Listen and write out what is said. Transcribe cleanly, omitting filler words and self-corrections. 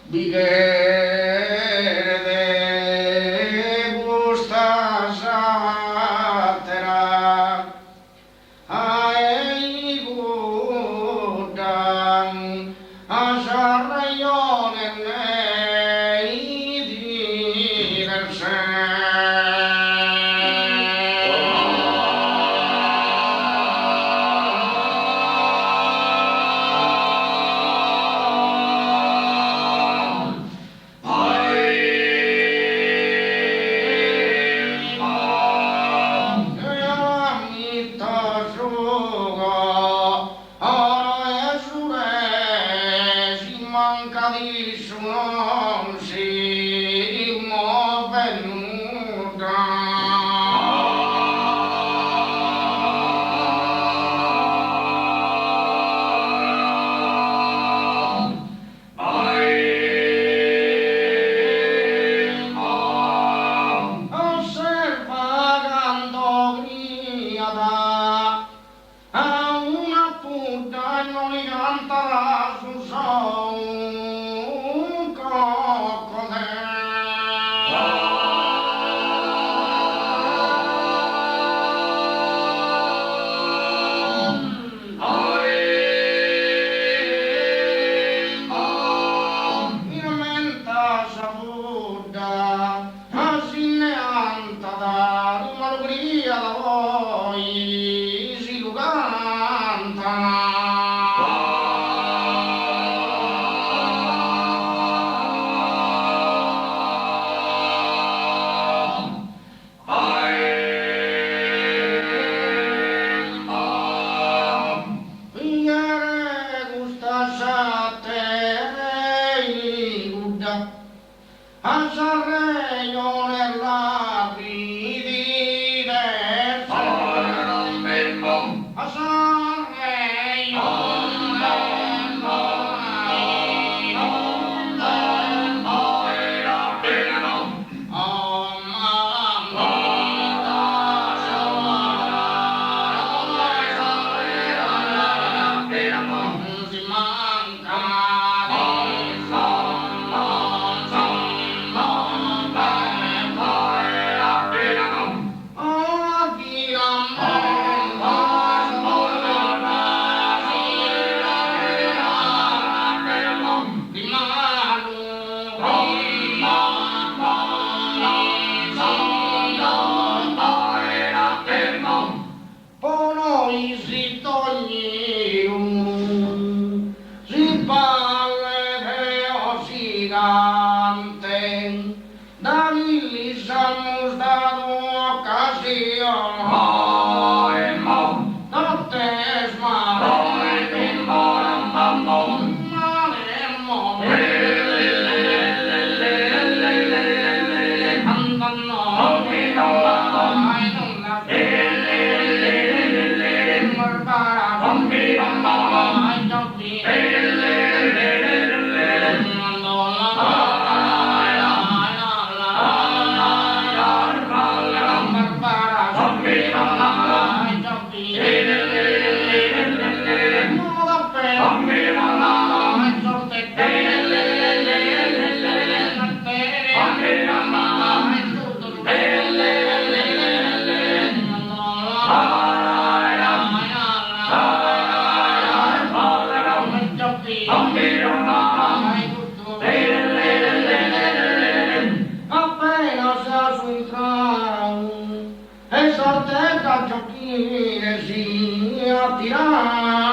Vi che de gusta satera ai gudang asarayone nei diverse manca di suon si venuta osservando griada a una punta e non li cantarà su un coccodè. In menta saputa, asinne antada, un'allegria da voi si lucanta. Asarreio nella ridire poi si toglie si palle o si cante da lì siamo dato occasione appena sa su entrare e sortega giochine si attirare